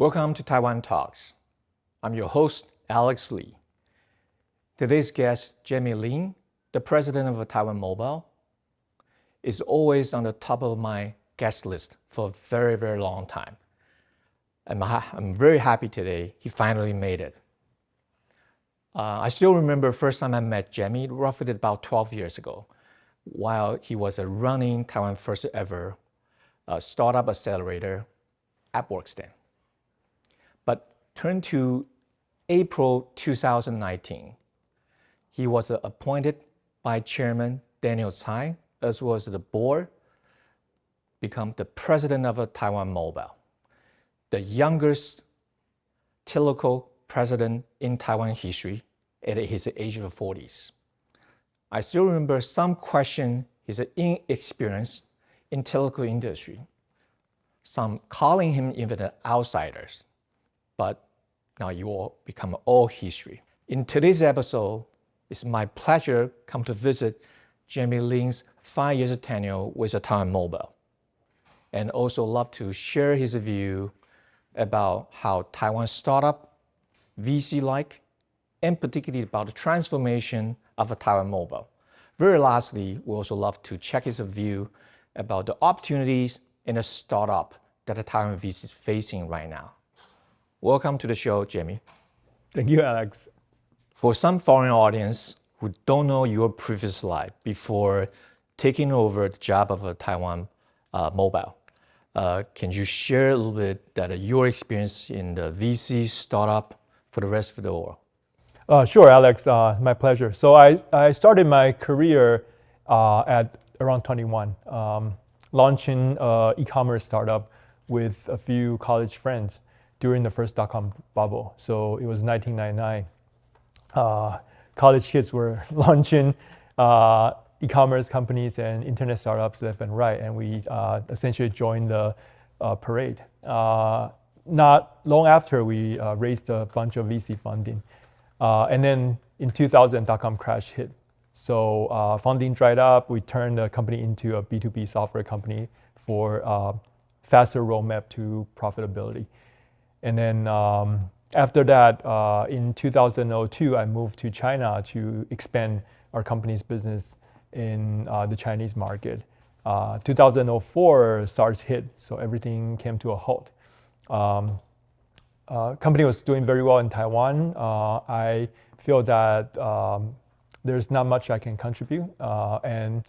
Welcome to Taiwan Talks. I'm your host, Alex Lee. Today's guest, Jamie Lin, the president of Taiwan Mobile, is always on the top of my guest list for a very, very long time. I'm very happy today he finally made it. I still remember first time I met Jamie, roughly about 12 years ago, while he was running Taiwan's first ever startup accelerator, AppWorks then. But turn to April 2019, he was appointed by Chairman Daniel Tsai, as well as the board, become the president of Taiwan Mobile, the youngest Telecom president in Taiwan history at his age of 40s. I still remember some question his inexperience in telecom industry, some calling him even an outsiders, but now you all become all history. In today's episode, it's my pleasure come to visit Jamie Lin's 5 years tenure with Taiwan Mobile, and also love to share his view about how Taiwan startup, VC-like, and particularly about the transformation of Taiwan Mobile. Very lastly, we also love to check his view about the opportunities in a startup that the Taiwan VC is facing right now. Welcome to the show, Jamie. Thank you, Alex. For some foreign audience who don't know your previous life before taking over the job of Taiwan Mobile, can you share a little bit that your experience in the VC startup for the rest of the world? Sure, Alex. My pleasure. So I started my career at around 21, launching an e-commerce startup with a few college friends during the first dot-com bubble. So it was 1999. College kids were launching e-commerce companies and internet startups left and right, and we essentially joined the parade. Not long after, we raised a bunch of VC funding. And then in 2000, dot-com crash hit. So funding dried up. We turned the company into a B2B software company for faster roadmap to profitability. And then after that, in 2002, I moved to China to expand our company's business in the Chinese market. 2004, SARS hit, so everything came to a halt. Company was doing very well in Taiwan. I feel that there's not much I can contribute, and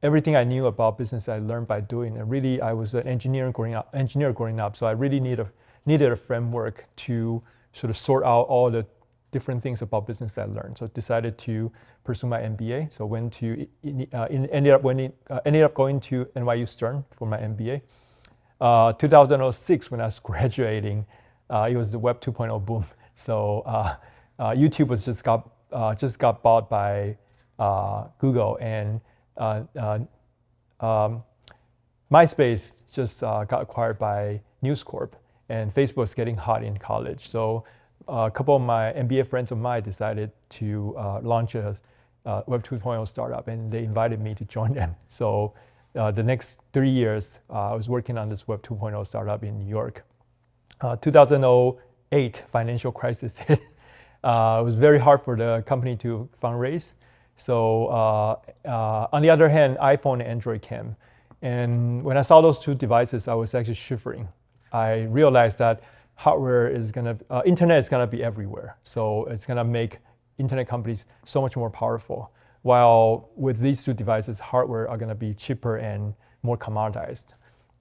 everything I knew about business I learned by doing. And really, I was an engineer growing up, so I really needed a framework to sort of sort out all the different things about business I learned. So decided to pursue my MBA. So ended up going to NYU Stern for my MBA. 2006, when I was graduating, it was the Web 2.0 boom. So YouTube was just got bought by Google, and MySpace just got acquired by News Corp, and Facebook was getting hot in college. So a couple of my MBA friends of mine decided to launch a Web 2.0 startup, and they invited me to join them. So the next 3 years, I was working on this Web 2.0 startup in New York. 2008 financial crisis hit. It was very hard for the company to fundraise. So on the other hand, iPhone and Android came. And when I saw those two devices, I was actually shivering. I realized that internet is gonna be everywhere. So it's gonna make internet companies so much more powerful. While with these two devices, hardware are gonna be cheaper and more commoditized.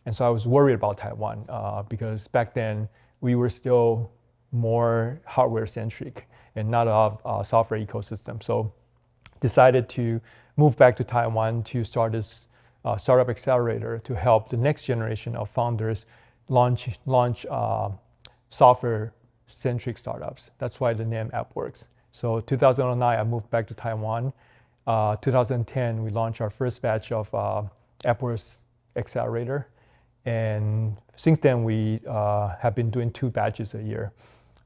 And so I was worried about Taiwan because back then we were still more hardware centric and not a software ecosystem. So decided to move back to Taiwan to start this startup accelerator to help the next generation of founders launch software centric startups. That's why the name AppWorks. So 2009, I moved back to Taiwan. 2010, we launched our first batch of AppWorks accelerator. And since then, we have been doing 2 batches a year.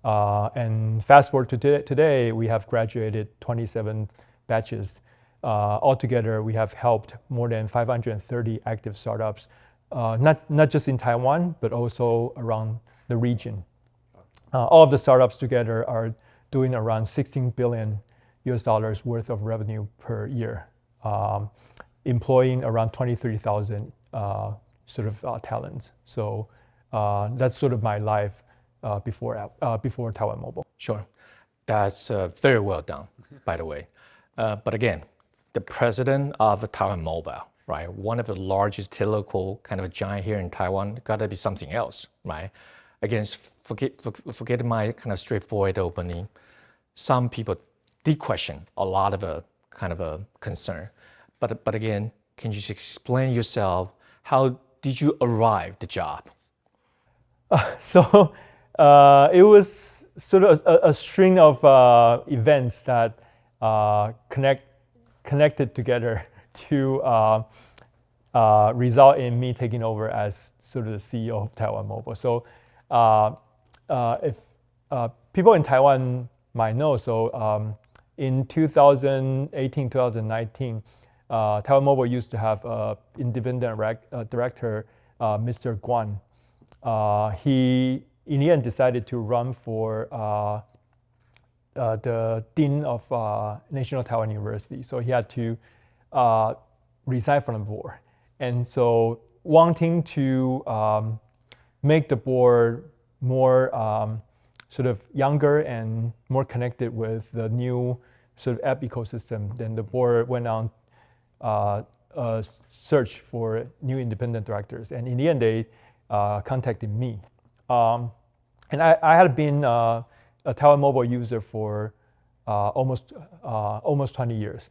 And fast forward to today, we have graduated 27 batches. Altogether, we have helped more than 530 active startups, not just in Taiwan, but also around the region. all of the startups together are doing around $16 billion worth of revenue per year, employing around 23,000 talents. So that's sort of my life before Taiwan Mobile. Sure. That's very well done, by the way. But again, the president of Taiwan Mobile, right? One of the largest telco kind of giant here in Taiwan, got to be something else, right? Again, forget my kind of straightforward opening. Some people did question a lot of a kind of a concern. But again, can you just explain yourself? How did you arrive the job? So it was sort of a string of events that connected together to result in me taking over as sort of the CEO of Taiwan Mobile. So if people in Taiwan might know, so in 2018, 2019, Taiwan Mobile used to have an independent director, Mr. Guan. He, in the end, decided to run for the dean of National Taiwan University. So he had to resign from the board. And so wanting to make the board more sort of younger and more connected with the new sort of app ecosystem, then the board went on a search for new independent directors. And in the end, they contacted me. And I had been a Taiwan Mobile user for almost 20 years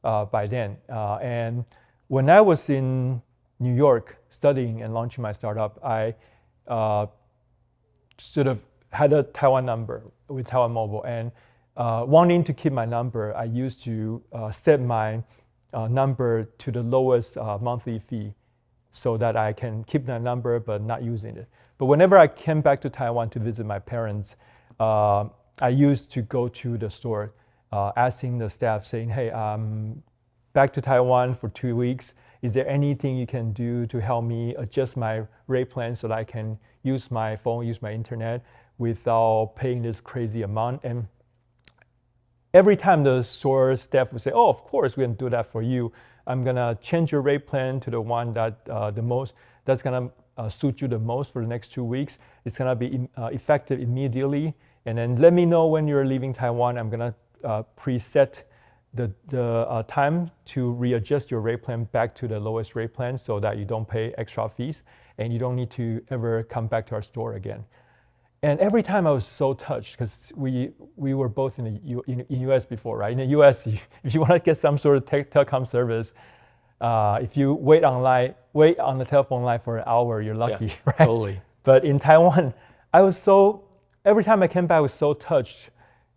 by then. And when I was in New York studying and launching my startup, I sort of had a Taiwan number with Taiwan Mobile. And wanting to keep my number, I used to set my number to the lowest monthly fee so that I can keep that number but not using it. But whenever I came back to Taiwan to visit my parents, I used to go to the store asking the staff saying, hey, I'm back to Taiwan for 2 weeks. Is there anything you can do to help me adjust my rate plan so that I can use my phone, use my internet without paying this crazy amount? And every time the store staff would say, oh, of course, we can do that for you. I'm gonna change your rate plan to the one that that's gonna suit you the most for the next 2 weeks. It's gonna be effective immediately. And then let me know when you're leaving Taiwan. I'm gonna preset the time to readjust your rate plan back to the lowest rate plan so that you don't pay extra fees and you don't need to ever come back to our store again. And every time I was so touched because we were both in the US before, right? In the US, if you want to get some sort of telecom service, if you wait on the telephone line for an hour, you're lucky, right? Totally. But in Taiwan, every time I came back, I was so touched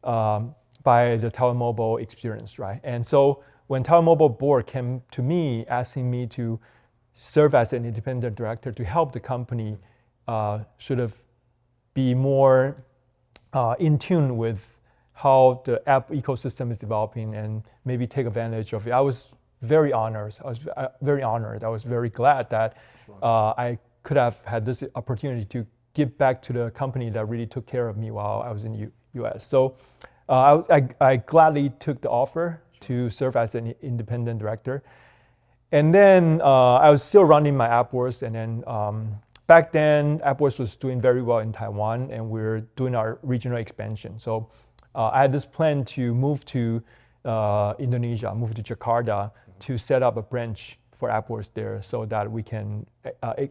by the Taiwan Mobile experience, right? And so when Taiwan Mobile board came to me asking me to serve as an independent director to help the company sort of be more in tune with how the app ecosystem is developing and maybe take advantage of it, I was very honored. I was very glad that I could have had this opportunity to give back to the company that really took care of me while I was in the US. So I gladly took the offer to serve as an independent director. And then I was still running my AppWorks. And then back then, AppWorks was doing very well in Taiwan, and we were doing our regional expansion. So I had this plan to move to Indonesia, move to Jakarta to set up a branch for AppWorks there so that we can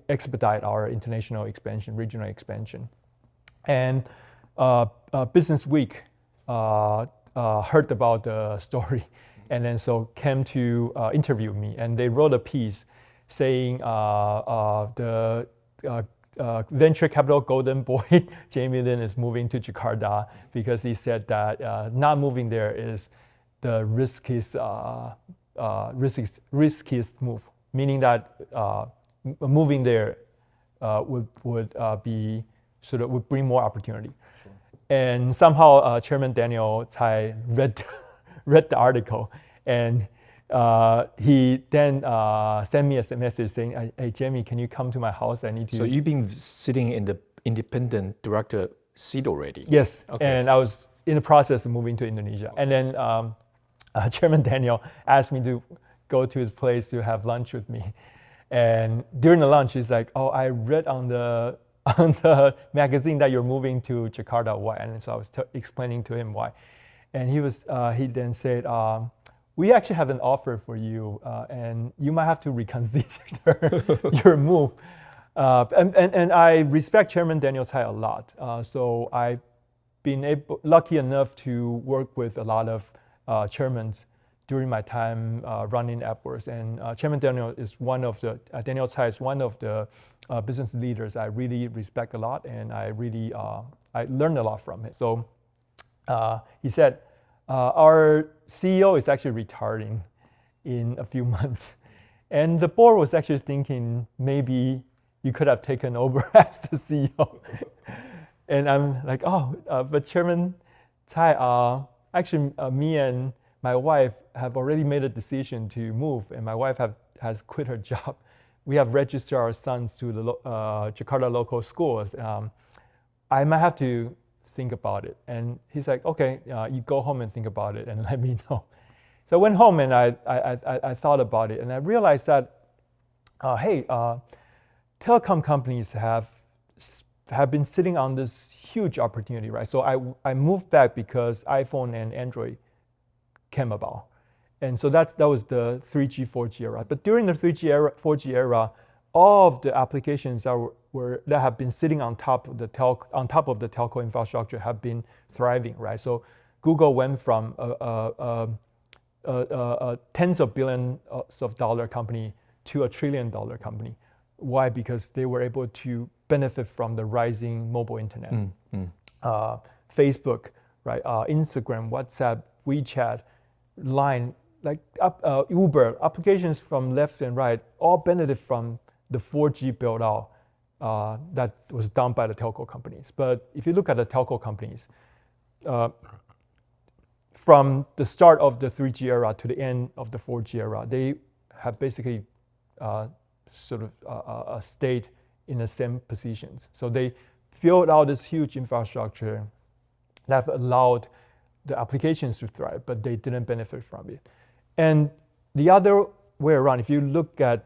expedite our international expansion, regional expansion. And Business Week heard about the story and then so came to interview me, and they wrote a piece saying the venture capital golden boy Jamie Lin is moving to Jakarta because he said that not moving there is the riskiest move, meaning that moving there would bring more opportunity. Sure. And somehow Chairman Daniel Tsai read the article, and he then sent me a message saying, "Hey Jamie, can you come to my house? I need to." So you've been sitting in the independent director seat already. Yes, Okay. and I was in the process of moving to Indonesia. And then Chairman Daniel asked me to go to his place to have lunch with me. And during the lunch, he's like, "Oh, I read on the magazine that you're moving to Jakarta. Why?" And so I was explaining to him why. And he then said, "We actually have an offer for you, and you might have to reconsider your move." And I respect Chairman Daniel Tsai a lot. So I've been lucky enough to work with a lot of chairmen during my time running AppWorks. And Chairman Daniel Tsai is one of the business leaders I really respect a lot, and I learned a lot from him. So he said, our CEO is actually retiring in a few months. And the board was actually thinking maybe you could have taken over as the CEO. And I'm like, but Chairman Tsai, actually me and my wife have already made a decision to move, and my wife has quit her job. We have registered our sons to the Jakarta local schools. I might have to think about it. And he's like, okay, you go home and think about it and let me know. So I went home and I thought about it, and I realized that, telecom companies have been sitting on this huge opportunity, right? So I moved back because iPhone and Android came about. And so that was the 3G, 4G era. But during the 3G era, 4G era, all of the applications that have been sitting on top of the telco infrastructure have been thriving, right? So Google went from tens of billions of dollar company to $1 trillion company. Why? Because they were able to benefit from the rising mobile internet. Facebook, right? Instagram, WhatsApp, WeChat, Line, like Uber, applications from left and right all benefit from the 4G build out that was done by the telco companies. But if you look at the telco companies, from the start of the 3G era to the end of the 4G era, they have basically stayed in the same positions. So they built out this huge infrastructure that allowed the applications to thrive, but they didn't benefit from it. And the other way around, if you look at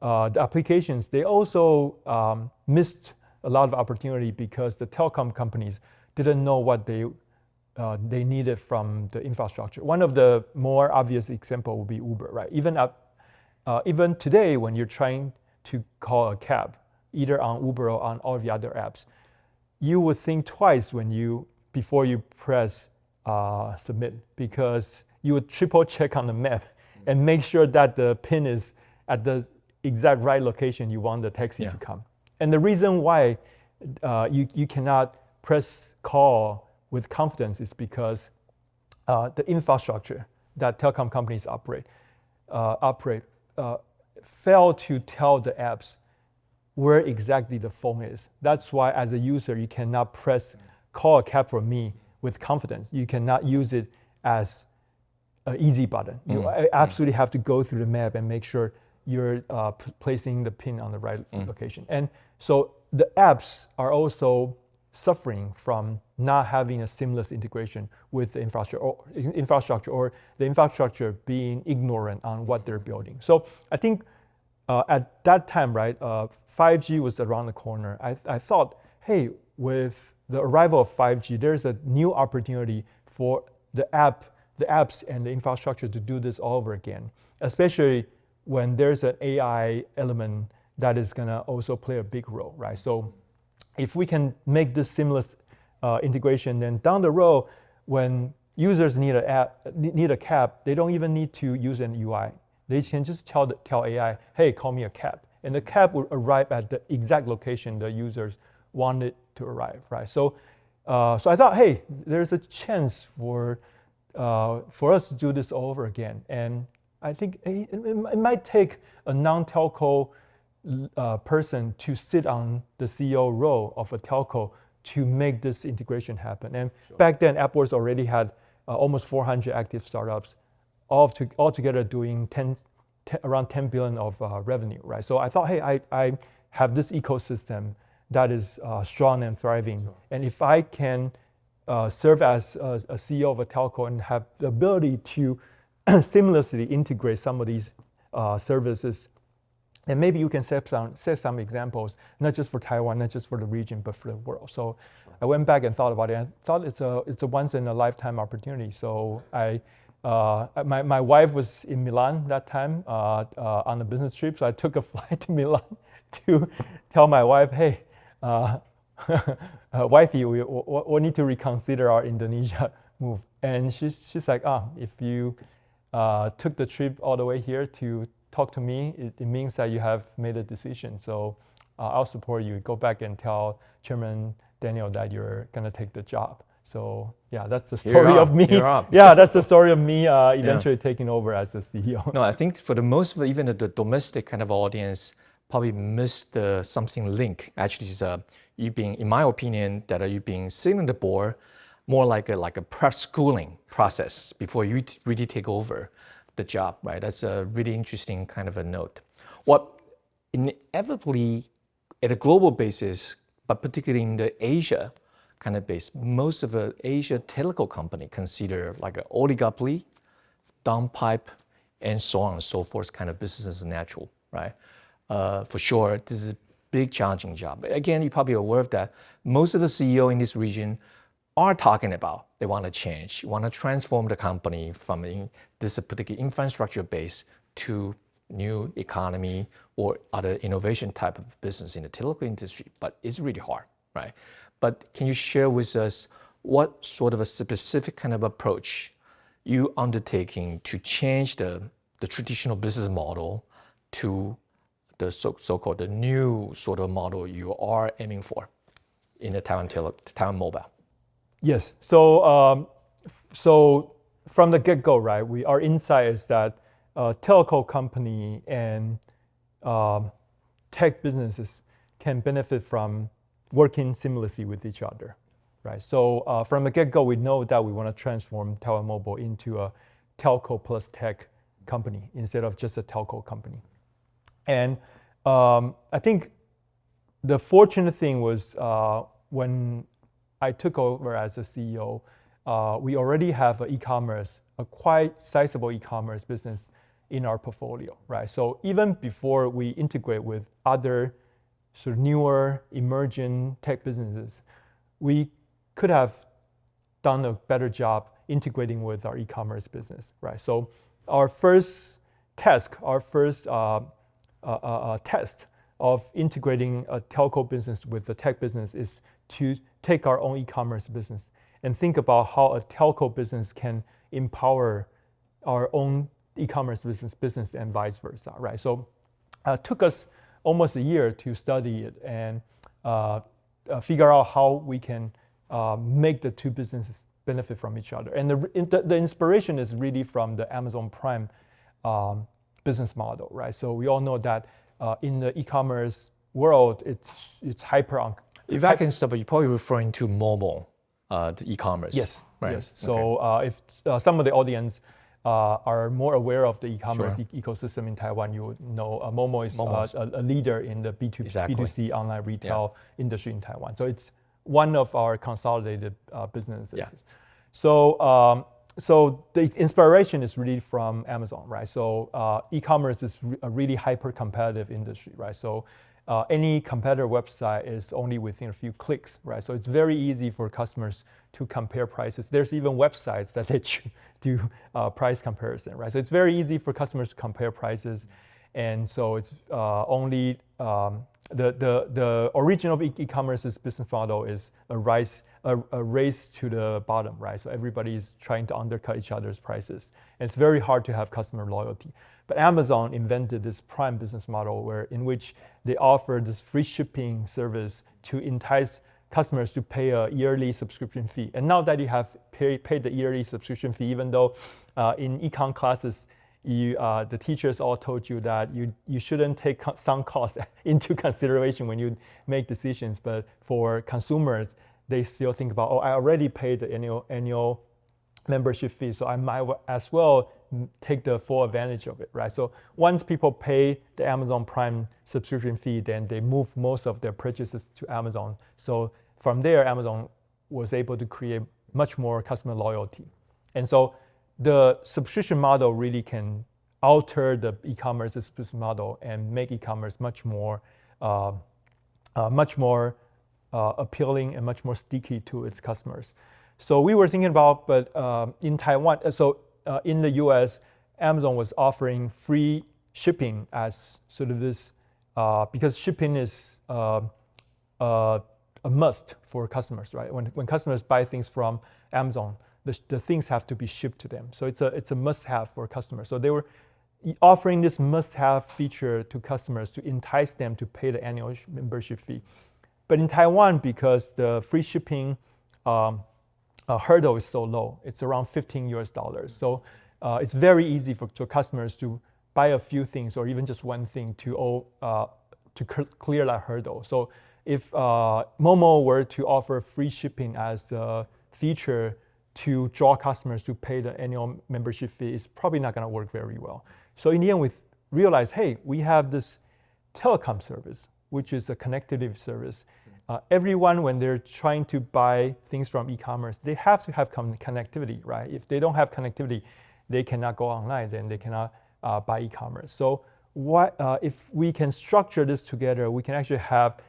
the applications, they also missed a lot of opportunity because the telecom companies didn't know what they needed from the infrastructure. One of the more obvious example would be Uber, right? Even today, when you're trying to call a cab, either on Uber or on all the other apps, you would think twice before you press submit, because you would triple check on the map and make sure that the pin is at the exact right location you want the taxi to come. And the reason why you cannot press call with confidence is because the infrastructure that telecom companies operate fail to tell the apps where exactly the phone is. That's why as a user, you cannot press call a cab for me with confidence. You cannot use it as an easy button. You absolutely have to go through the map and make sure you're placing the pin on the right location. And so the apps are also suffering from not having a seamless integration with the infrastructure or the infrastructure being ignorant on what they're building. So I think at that time, right, 5G was around the corner. I thought, hey, with the arrival of 5G, there's a new opportunity for the apps and the infrastructure to do this all over again, especially when there's an AI element that is gonna also play a big role, right? So if we can make this seamless integration, then down the road, when users need a cab, they don't even need to use an UI. They can just tell AI, hey, call me a cab. And the cab will arrive at the exact location the users wanted to arrive, right? So I thought, hey, there's a chance for us to do this all over again. And I think it might take a non-telco person to sit on the CEO role of a telco to make this integration happen. And back then, AppWorks already had almost 400 active startups, altogether doing around 10 billion of revenue, right? So I thought, hey, I have this ecosystem that is strong and thriving. Sure. And if I can serve as a CEO of a telco and have the ability to seamlessly integrate some of these services, and maybe you can set some examples, not just for Taiwan, not just for the region, but for the world. So I went back and thought about it. I thought it's a once in a lifetime opportunity. So my wife was in Milan that time on a business trip. So I took a flight to Milan to tell my wife, hey, wifey, we need to reconsider our Indonesia move. And she's like, if you took the trip all the way here to talk to me, it means that you have made a decision. So I'll support you. Go back and tell Chairman Daniel that you're going to take the job. So yeah, that's the story of me. Yeah, that's the story of me eventually taking over as the CEO. No, I think for the most of even the domestic kind of audience probably missed the something link. Actually, is you being, in my opinion, that you being sitting on the board more like a prep schooling process before you really take over the job, right? That's a really interesting kind of a note. What inevitably, at a global basis, but particularly in the Asia kind of base, most of the Asia telco company consider like an oligopoly, downpipe, and so on and so forth kind of business as natural, right? For sure, this is a big challenging job. Again, you're probably aware of that. Most of the CEO in this region are talking about they want to change, want to transform the company from this particular infrastructure base to new economy or other innovation type of business in the telecom industry, but it's really hard, right? But can you share with us what sort of a specific kind of approach you undertaking to change the traditional business model to the so-called the new sort of model you are aiming for in the Taiwan Mobile? Yes. So so from the get-go, right? Our insight is that telco company and tech businesses can benefit from working seamlessly with each other, right? So from the get-go, we know that we want to transform Taiwan Mobile into a telco plus tech company instead of just a telco company. And I think the fortunate thing was when I took over as a CEO, we already have an e-commerce, a quite sizable e-commerce business in our portfolio, right? So even before we integrate with other sort of newer emerging tech businesses, we could have done a better job integrating with our e-commerce business, right? So our first task, our first test of integrating a telco business with the tech business is to take our own e-commerce business and think about how a telco business can empower our own e-commerce business and vice versa, right? So it took us almost a year to study it and figure out how we can make the two businesses benefit from each other. And the inspiration is really from the Amazon Prime business model, right? So we all know that in the e-commerce world, it's hyper. If I can stop, you're probably referring to mobile, the e-commerce. Yes, right? Yes. So if some of the audience are more aware of the e-commerce ecosystem in Taiwan, you would know Momo is a leader in the B2C online retail industry in Taiwan. So it's one of our consolidated businesses. Yeah. So so the inspiration is really from Amazon, right? So e-commerce is a really hyper competitive industry, right? So any competitor website is only within a few clicks, right? So it's very easy for customers to compare prices. There's even websites that they do price comparison, right? So it's very easy for customers to compare prices, and so it's only the original e-commerce's business model is a race to the bottom, right? So everybody's trying to undercut each other's prices, and it's very hard to have customer loyalty. But Amazon invented this Prime business model in which they offer this free shipping service to entice customers to pay a yearly subscription fee. And now that you have paid the yearly subscription fee, even though in econ classes, the teachers all told you that you shouldn't take some costs into consideration when you make decisions. But for consumers, they still think about, I already paid the annual membership fee, so I might as well take the full advantage of it, right? So once people pay the Amazon Prime subscription fee, then they move most of their purchases to Amazon. So from there, Amazon was able to create much more customer loyalty. And so the subscription model really can alter the e-commerce business model and make e-commerce much more appealing and much more sticky to its customers. So we were thinking about, but in Taiwan, in the US, Amazon was offering free shipping as sort of this, because shipping is a must for customers, right? When customers buy things from Amazon, the things have to be shipped to them. So it's a must-have for customers. So they were offering this must-have feature to customers to entice them to pay the annual membership fee. But in Taiwan, because the free shipping hurdle is so low, it's around $15. So it's very easy for customers to buy a few things or even just one thing to clear that hurdle. So if Momo were to offer free shipping as a feature to draw customers to pay the annual membership fee, it's probably not going to work very well. So in the end, we realized, hey, we have this telecom service, which is a connectivity service. Everyone, when they're trying to buy things from e-commerce, they have to have connectivity, right? If they don't have connectivity, they cannot go online, then they cannot buy e-commerce. So if we can structure this together, we can actually have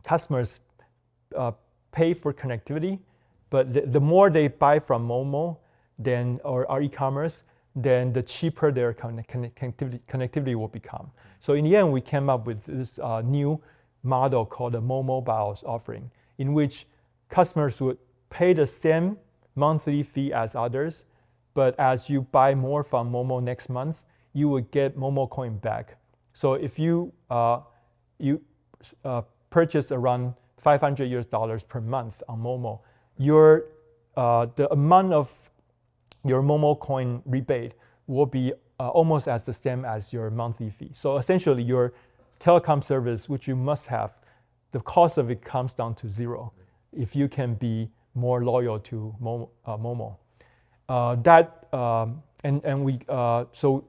customers pay for connectivity, but the more they buy from Momo or our e-commerce, then the cheaper their connectivity will become. So in the end, we came up with this new model called the Mobile offering, in which customers would pay the same monthly fee as others, but as you buy more from Momo next month, you would get Momo coin back. So if you purchase around $500 per month on Momo, the amount of your Momo coin rebate will be almost as the same as your monthly fee. So essentially, your telecom service, which you must have, the cost of it comes down to zero if you can be more loyal to Momo. So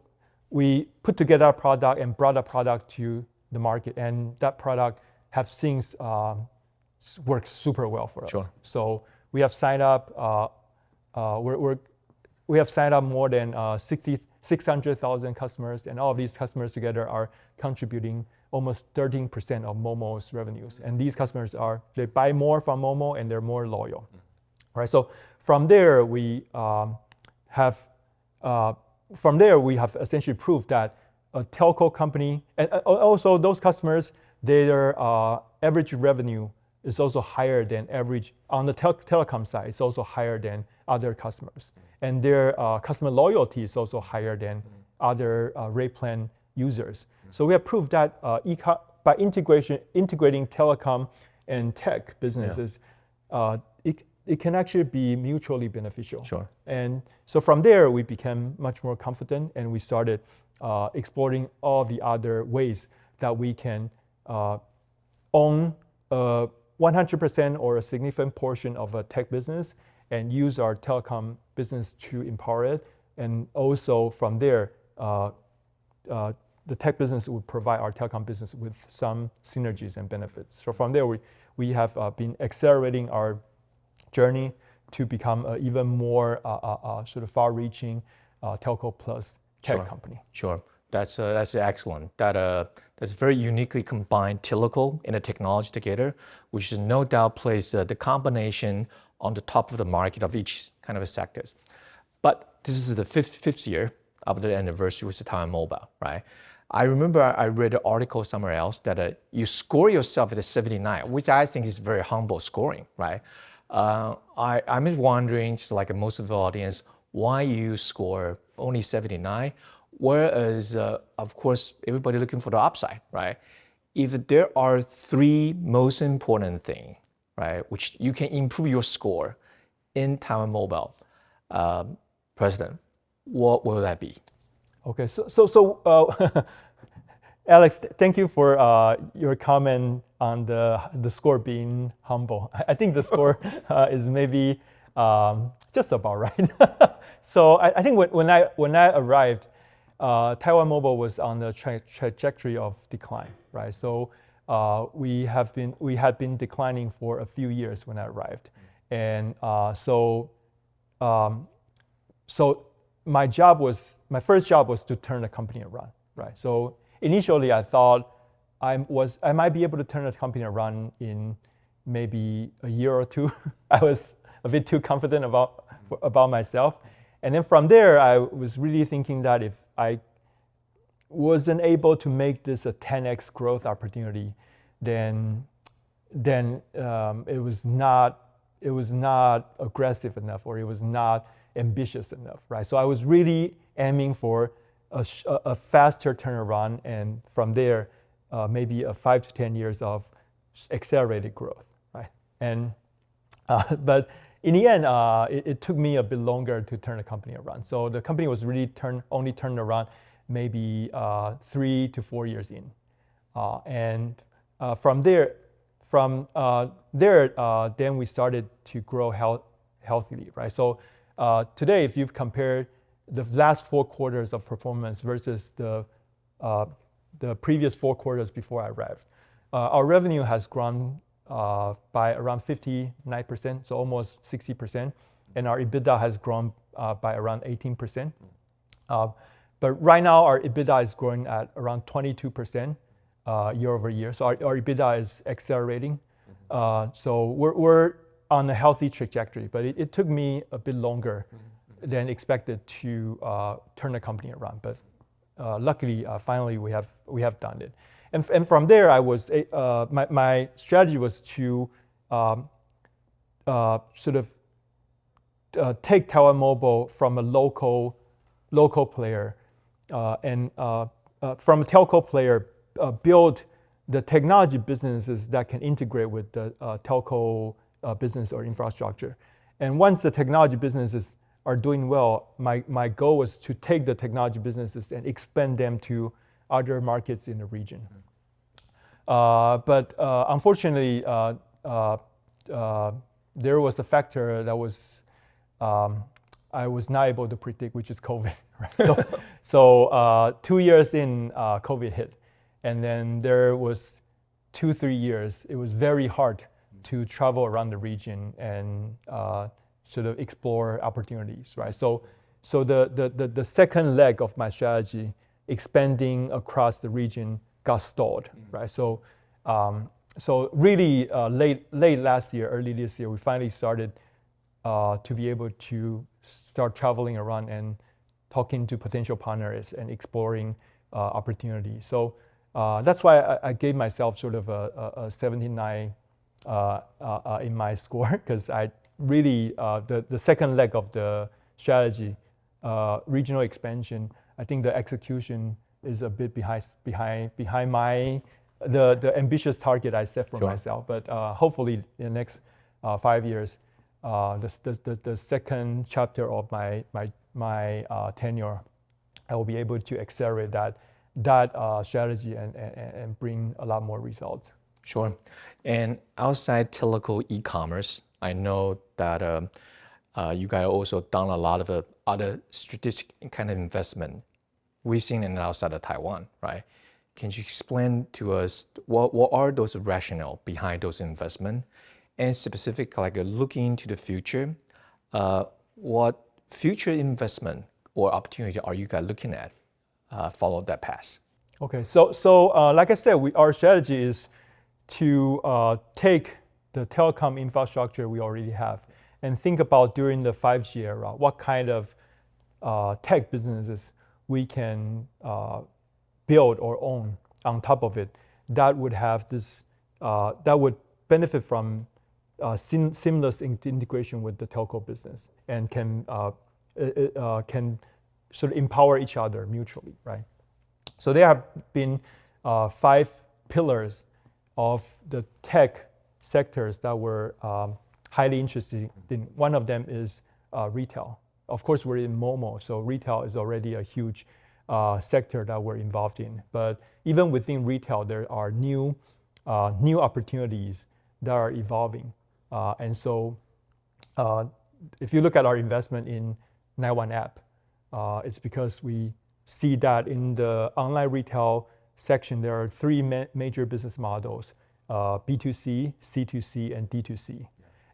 we put together a product and brought a product to the market, and that product has since worked super well for us. Sure. So we have signed up. We have signed up more than 600,000 customers, and all of these customers together are contributing almost 13% of Momo's revenues. And these customers they buy more from Momo and they're more loyal, right? So from there we have essentially proved that a telco company, and also those customers, their average revenue is also higher than average on the telecom side. It's also higher than other customers, and their customer loyalty is also higher than other rate plan users. So we have proved that by integrating telecom and tech businesses, it can actually be mutually beneficial. Sure. And so from there, we became much more confident, and we started exploring all the other ways that we can own 100% or a significant portion of a tech business and use our telecom business to empower it. And also from there, the tech business would provide our telecom business with some synergies and benefits. So from there, we have been accelerating our journey to become an even more sort of far-reaching telco plus tech company. Sure, that's excellent. That's very uniquely combined telecom and the technology together, which no doubt places the combination on the top of the market of each kind of a sector. But this is the fifth year of the anniversary with the Taiwan Mobile, right? I remember I read an article somewhere else that you score yourself at a 79, which I think is very humble scoring, right? I'm just wondering, just like most of the audience, why you score only 79, whereas, of course, everybody looking for the upside, right? If there are three most important things, right, which you can improve your score in Taiwan Mobile, President, what will that be? Okay, so Alex, thank you for your comment on the score being humble. I think the score is maybe just about right. So I think when I arrived, Taiwan Mobile was on the trajectory of decline, right? So we had been declining for a few years when I arrived, and so my first job was to turn the company around, right? So initially I thought I might be able to turn the company around in maybe a year or two. I was a bit too confident about myself. And then from there, I was really thinking that if I wasn't able to make this a 10x growth opportunity, then it was not aggressive enough, or it was not ambitious enough, right? So I was really aiming for a faster turnaround, and from there, maybe a 5 to 10 years of accelerated growth, right? And but in the end, it took me a bit longer to turn the company around. So the company was really only turned around maybe 3 to 4 years in, and from there, then we started to grow healthily, right? So today, if you compare the last 4 quarters of performance versus the previous 4 quarters before I arrived, our revenue has grown by around 59%, so almost 60%, and our EBITDA has grown by around 18%. But right now, our EBITDA is growing at around 22% year over year. So our EBITDA is accelerating. So we're on a healthy trajectory, but it took me a bit longer than expected to turn the company around. But luckily, finally, we have done it. And from there, my strategy was to sort of take Taiwan Mobile from a local player and from a telco player, build the technology businesses that can integrate with the telco business or infrastructure. And once the technology businesses are doing well, my goal was to take the technology businesses and expand them to other markets in the region. But unfortunately, there was a factor that was I was not able to predict, which is COVID. Right? So 2 years in, COVID hit, and then there was 2-3 years. It was very hard to travel around the region and sort of explore opportunities, right? So the second leg of my strategy, expanding across the region, got stalled, right? So really late last year, early this year, we finally started to be able to start traveling around and talking to potential partners and exploring opportunities. So that's why I gave myself sort of a 79 in my score, because I really the second leg of the strategy, regional expansion, I think the execution is a bit behind my the ambitious target I set for myself. But hopefully in the next 5 years, the second chapter of my tenure, I will be able to accelerate that strategy and bring a lot more results. Sure. And outside telco e-commerce, I know that you guys also done a lot of other strategic kind of investment within and outside of Taiwan, right? Can you explain to us what are those rationale behind those investments? And specifically, like looking into the future, what future investment or opportunity are you guys looking at? Follow that path. Okay, so like I said, our strategy is to take the telecom infrastructure we already have and think about during the 5G era, what kind of tech businesses we can build or own on top of it that would have this, that would benefit from seamless integration with the telco business and can sort of empower each other mutually, right? So there have been 5 pillars of the tech sectors that we're highly interested in. One of them is retail. Of course, we're in Momo, so retail is already a huge sector that we're involved in. But even within retail, there are new opportunities that are evolving. And so if you look at our investment in Taiwan app. It's because we see that in the online retail section, there are three major business models, B2C, C2C, and D2C.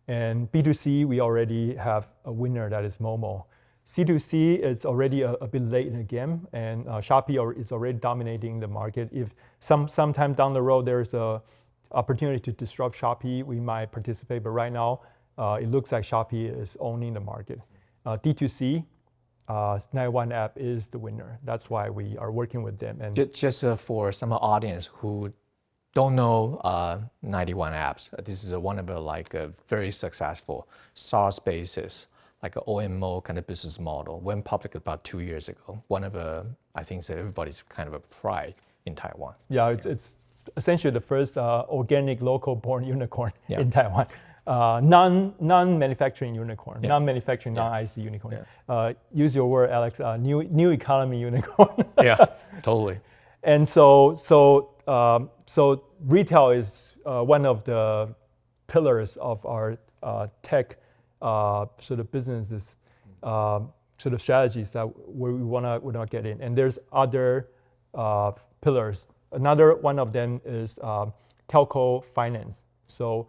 And B2C, we already have a winner, that is Momo. C2C is already a bit late in the game, and Shopee is already dominating the market. If sometime down the road there's a opportunity to disrupt Shopee, we might participate. But right now, it looks like Shopee is owning the market. D2C, Taiwan app is the winner. That's why we are working with them. And just for some audience who don't know 91 apps, this is one of the a very successful SaaS basis, like an OMO kind of business model. Went public about 2 years ago. One of the, I think, that everybody's kind of a pride in Taiwan. Yeah, it's essentially the first organic local-born unicorn in Taiwan. Non-manufacturing unicorn, non-manufacturing, non-IC unicorn. Use your word, Alex. New economy unicorn. Yeah, totally. And so retail is one of the pillars of our tech sort of businesses, sort of strategies that we want to get in. And there's other pillars. Another one of them is telco finance. So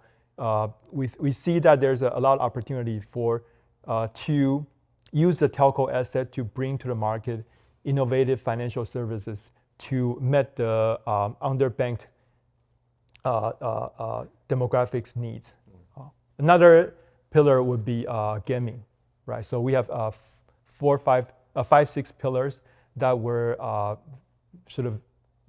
we see that there's a lot of opportunity to use the telco asset to bring to the market innovative financial services to meet the underbanked demographics needs. Another pillar would be gaming, right? So we have 5, 6 pillars that were sort of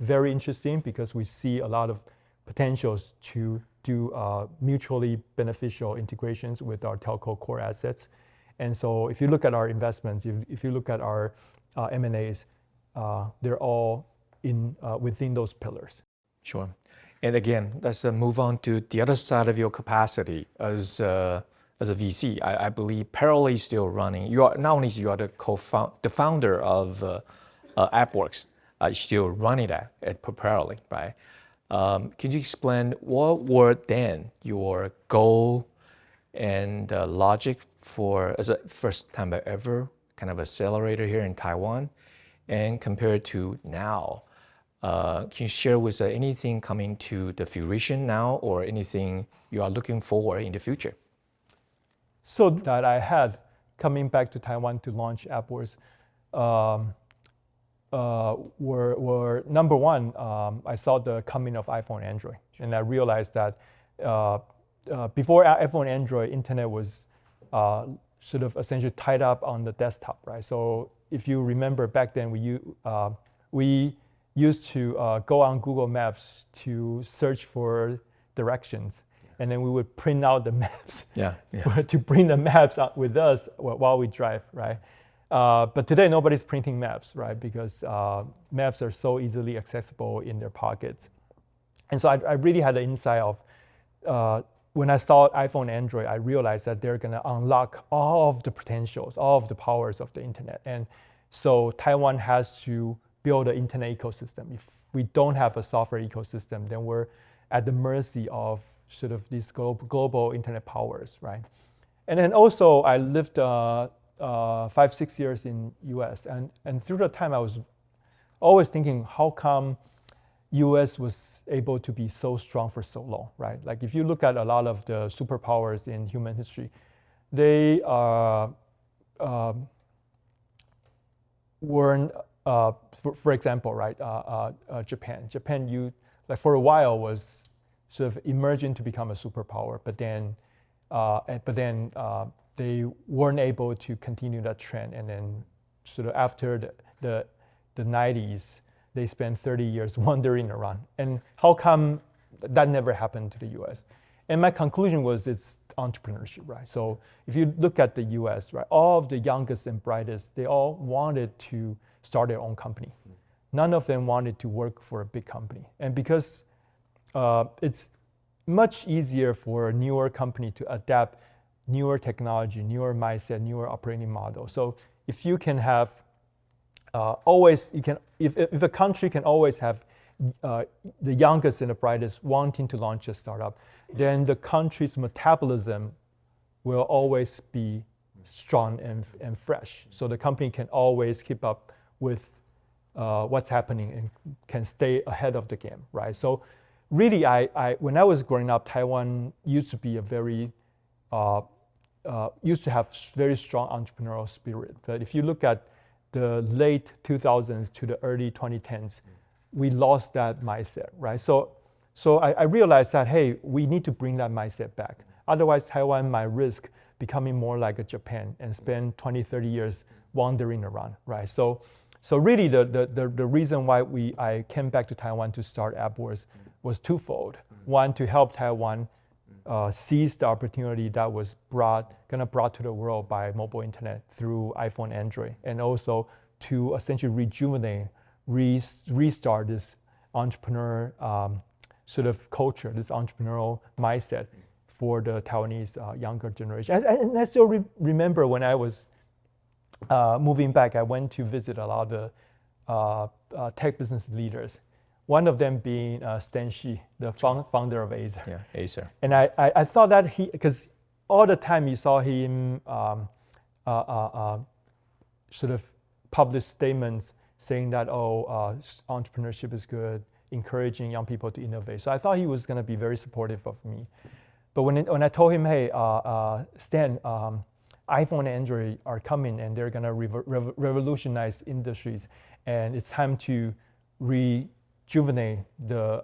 very interesting because we see a lot of potentials to do mutually beneficial integrations with our telco core assets. And so if you look at our investments, if you look at our M&As, they're all within those pillars. Sure. And again, let's move on to the other side of your capacity as a VC. I believe parallelly still running. You are not only you are the founder of AppWorks, still running that at parallelly, right? Can you explain what were then your goal and logic for as a first time ever kind of accelerator here in Taiwan, and compared to now? Can you share with us anything coming to the fruition now, or anything you are looking forward in the future? So that I had coming back to Taiwan to launch AppWorks were number one, I saw the coming of iPhone and Android, and I realized that before iPhone and Android, internet was sort of essentially tied up on the desktop, right? So if you remember back then, we used to go on Google Maps to search for directions, and then we would print out the maps to bring the maps out with us while we drive, right? But today, nobody's printing maps, right? Because maps are so easily accessible in their pockets. And so I really had the insight of, when I saw iPhone and Android, I realized that they're gonna unlock all of the potentials, all of the powers of the internet. And so Taiwan has to build an internet ecosystem. If we don't have a software ecosystem, then we're at the mercy of sort of these global internet powers, right? And then also I lived 5, 6 years in US, and through the time I was always thinking, how come US was able to be so strong for so long, right? Like if you look at a lot of the superpowers in human history, they weren't, for example, right? Japan, like for a while was sort of emerging to become a superpower, but then they weren't able to continue that trend. And then sort of after the 90s, they spent 30 years wandering around. And how come that never happened to the US? And my conclusion was it's entrepreneurship, right? So if you look at the US, right, all of the youngest and brightest, they all wanted to start their own company. None of them wanted to work for a big company. And because it's much easier for a newer company to adapt newer technology, newer mindset, newer operating model. So if you can have if a country can always have the youngest and the brightest wanting to launch a startup, then the country's metabolism will always be strong and fresh. So the company can always keep up with what's happening and can stay ahead of the game, right? So really, when I was growing up, Taiwan used to be a very, used to have very strong entrepreneurial spirit. But if you look at the late 2000s to the early 2010s, we lost that mindset, right? So I realized that, hey, we need to bring that mindset back. Otherwise, Taiwan might risk becoming more like a Japan and spend 20, 30 years wandering around, right? So really, the reason why I came back to Taiwan to start AppWorks was twofold. One, to help Taiwan seize the opportunity that was brought to the world by mobile internet through iPhone, Android, and also to essentially rejuvenate, restart this entrepreneur sort of culture, this entrepreneurial mindset for the Taiwanese younger generation. And I still remember when I was moving back, I went to visit a lot of the tech business leaders. One of them being Stan Shi, the founder of Acer. Yeah, Acer. And I thought that because all the time you saw him sort of publish statements saying that, entrepreneurship is good, encouraging young people to innovate. So I thought he was going to be very supportive of me. But when I told him, hey, Stan, iPhone and Android are coming and they're going to revolutionize industries, and it's time to rejuvenate the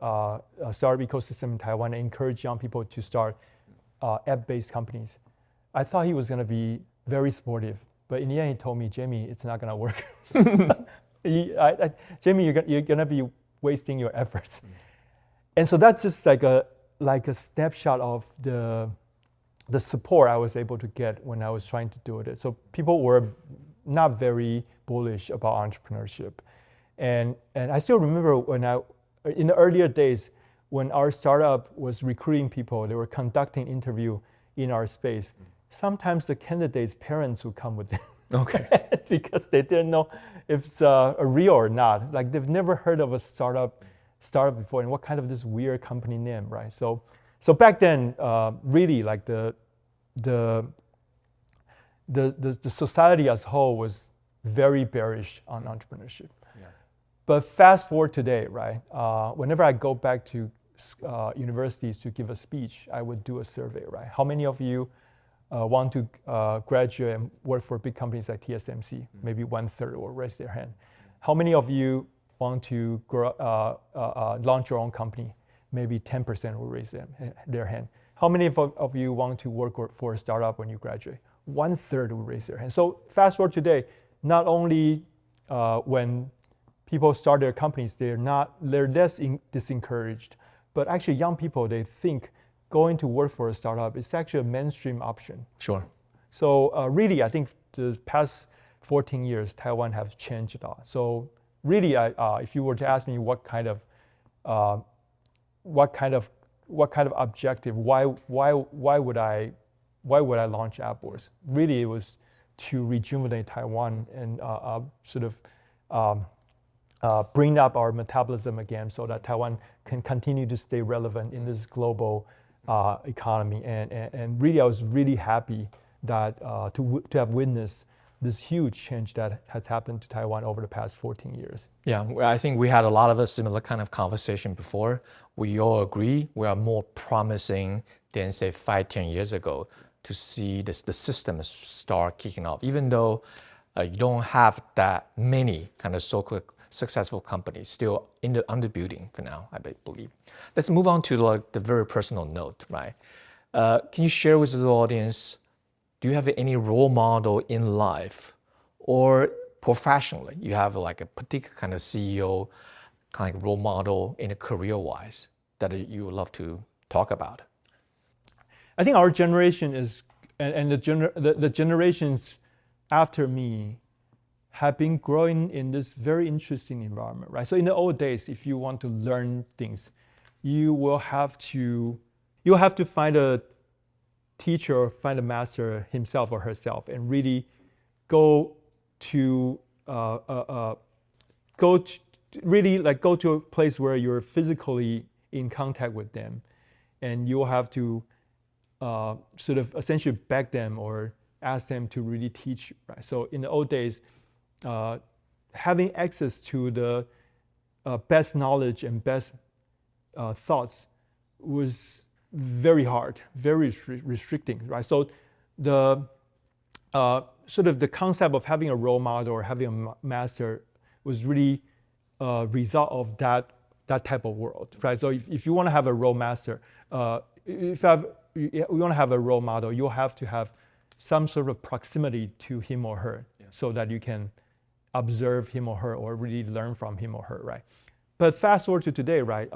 startup ecosystem in Taiwan and encourage young people to start app-based companies. I thought he was going to be very supportive, but in the end he told me, Jamie, it's not going to work. Jamie, you're going to be wasting your efforts. And so that's just like a snapshot of the support I was able to get when I was trying to do it. So people were not very bullish about entrepreneurship. And I still remember in the earlier days, when our startup was recruiting people, they were conducting interview in our space. Sometimes the candidates' parents would come with them. Okay. Because they didn't know if it's a real or not. Like they've never heard of a startup before, and what kind of this weird company name, right? So back then, really like the society as a whole was very bearish on entrepreneurship. Yeah. But fast forward today, right? Whenever I go back to universities to give a speech, I would do a survey, right? How many of you want to graduate and work for big companies like TSMC? Maybe 1/3 will raise their hand. How many of you want to launch your own company? Maybe 10% will raise their hand. How many of you want to work for a startup when you graduate? 1/3 will raise their hand. So fast forward today, not only when people start their companies, they're less disencouraged, but actually young people, they think going to work for a startup is actually a mainstream option. Sure. So really, I think the past 14 years, Taiwan has changed a lot. So really, if you were to ask me what kind of objective, why would I launch AppWorks? Really, it was to rejuvenate Taiwan and sort of bring up our metabolism again, so that Taiwan can continue to stay relevant in this global economy. And really, I was really happy that to have witnessed this huge change that has happened to Taiwan over the past 14 years. Yeah, I think we had a lot of a similar kind of conversation before. We all agree we are more promising than, say, 5-10 years ago to see the system start kicking off, even though you don't have that many kind of so-called successful companies still under building for now, I believe. Let's move on to like the very personal note, right? Can you share with the audience, do you have any role model in life or professionally? You have like a particular kind of CEO kind of role model in a career-wise that you would love to talk about? I think our generation is, and the generations after me have been growing in this very interesting environment, right? So in the old days, if you want to learn things, you will have to find a teacher or find a master himself or herself and really go to a place where you're physically in contact with them, and you will have to sort of essentially beg them or ask them to really teach you, right? So in the old days, having access to the best knowledge and best thoughts was very hard, very restricting, right? So the sort of the concept of having a role model or having a master was really a result of that type of world, right? So if you want to have a role master, if you want to have a role model, you'll have to have some sort of proximity to him or her, so that you can observe him or her or really learn from him or her, right? But fast forward to today, right?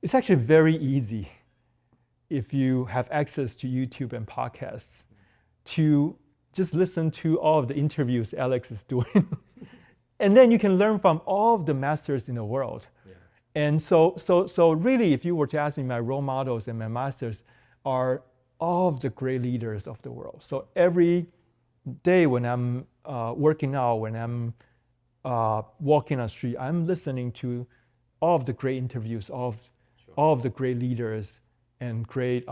It's actually very easy if you have access to YouTube and podcasts to just listen to all of the interviews Alex is doing. And then you can learn from all of the masters in the world. Yeah. And so really, if you were to ask me, my role models and my masters are all of the great leaders of the world. So every day when I'm working out, when I'm walking on the street, I'm listening to all of the great interviews of all of the great leaders and great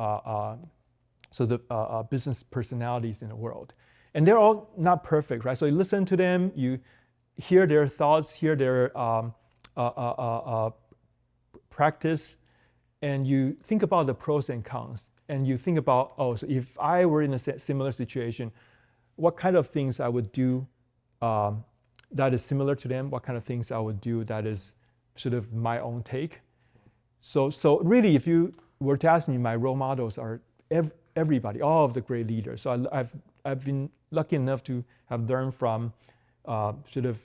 business personalities in the world. And they're all not perfect, right? So you listen to them, you hear their thoughts, hear their practice, and you think about the pros and cons. And you think about, so if I were in a similar situation, what kind of things I would do that is similar to them, what kind of things I would do that is sort of my own take. So really, if you were to ask me, my role models are everybody, all of the great leaders. So I've been lucky enough to have learned from sort of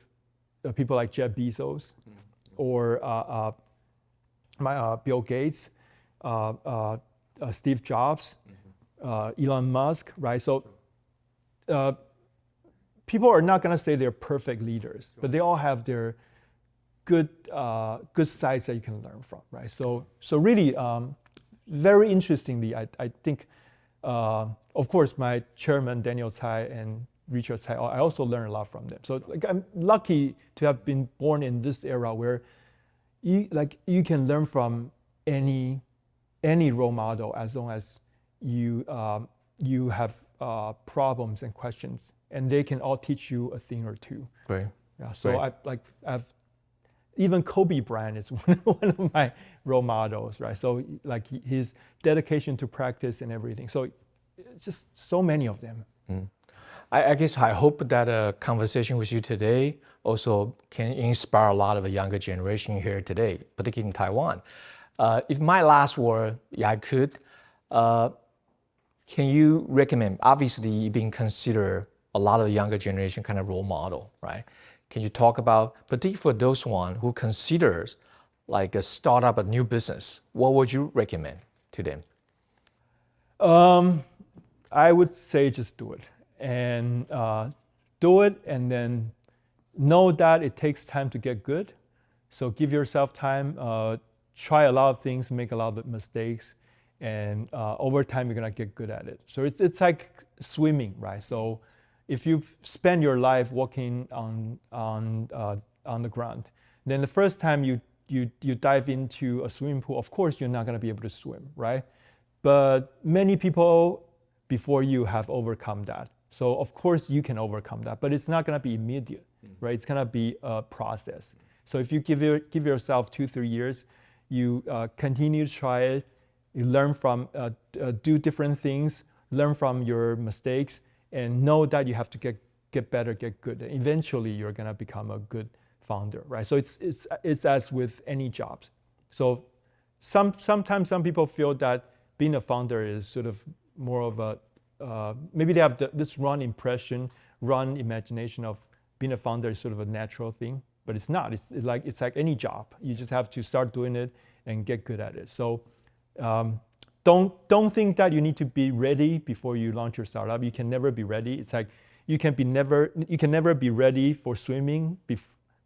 people like Jeff Bezos, or Bill Gates, Steve Jobs, Elon Musk, right? So people are not going to say they're perfect leaders, but they all have their good sides that you can learn from, right? So really, very interestingly, I think, of course, my chairman, Daniel Tsai, and Richard Tsai, I also learned a lot from them. So I'm lucky to have been born in this era where you can learn from any role model, as long as you have problems and questions, and they can all teach you a thing or two. Right. Yeah. So I've even Kobe Bryant is one of my role models, right? So like his dedication to practice and everything. So it's just so many of them. I guess I hope that a conversation with you today also can inspire a lot of the younger generation here today, particularly in Taiwan. If my last word, I could, can you recommend, obviously you've been considered a lot of the younger generation kind of role model, right? Can you talk about, particularly for those one who considers like a startup, a new business, what would you recommend to them? I would say just do it. And do it, and then know that it takes time to get good. So give yourself time, try a lot of things, make a lot of mistakes, and over time you're gonna get good at it. So it's like swimming, right? So if you spend your life walking on the ground, then the first time you dive into a swimming pool, of course you're not gonna be able to swim, right? But many people before you have overcome that. So of course you can overcome that, but it's not gonna be immediate, right? It's gonna be a process. So if you give yourself 2-3 years, you continue to try it, you learn from, do different things, learn from your mistakes, and know that you have to get better, get good. And eventually you're gonna become a good founder, right? So it's as with any jobs. So sometimes some people feel that being a founder is sort of more of a, maybe they have this wrong imagination of being a founder is sort of a natural thing, but it's not. It's like any job. You just have to start doing it and get good at it. So don't think that you need to be ready before you launch your startup. You can never be ready. It's like you can never be ready for swimming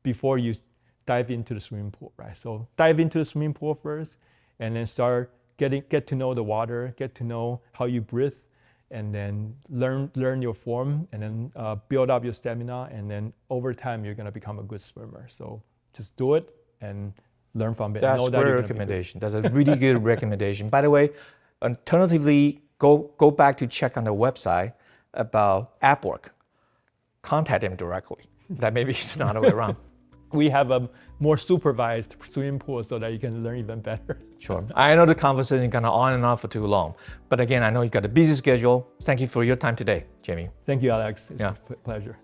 before you dive into the swimming pool, right? So dive into the swimming pool first, and then get to know the water, get to know how you breathe, and then learn your form, and then build up your stamina, and then over time you're gonna become a good swimmer. So just do it and learn from it. That's a great recommendation. That's a really good recommendation. By the way, alternatively, go back to check on the website. about AppWorks, contact them directly. That maybe it's not the way around. We have a more supervised swimming pool so that you can learn even better. Sure. I know the conversation kind of on and on for too long, but again, I know you got a busy schedule. Thank you for your time today, Jamie. Thank you, Alex. It's Yeah. a pleasure.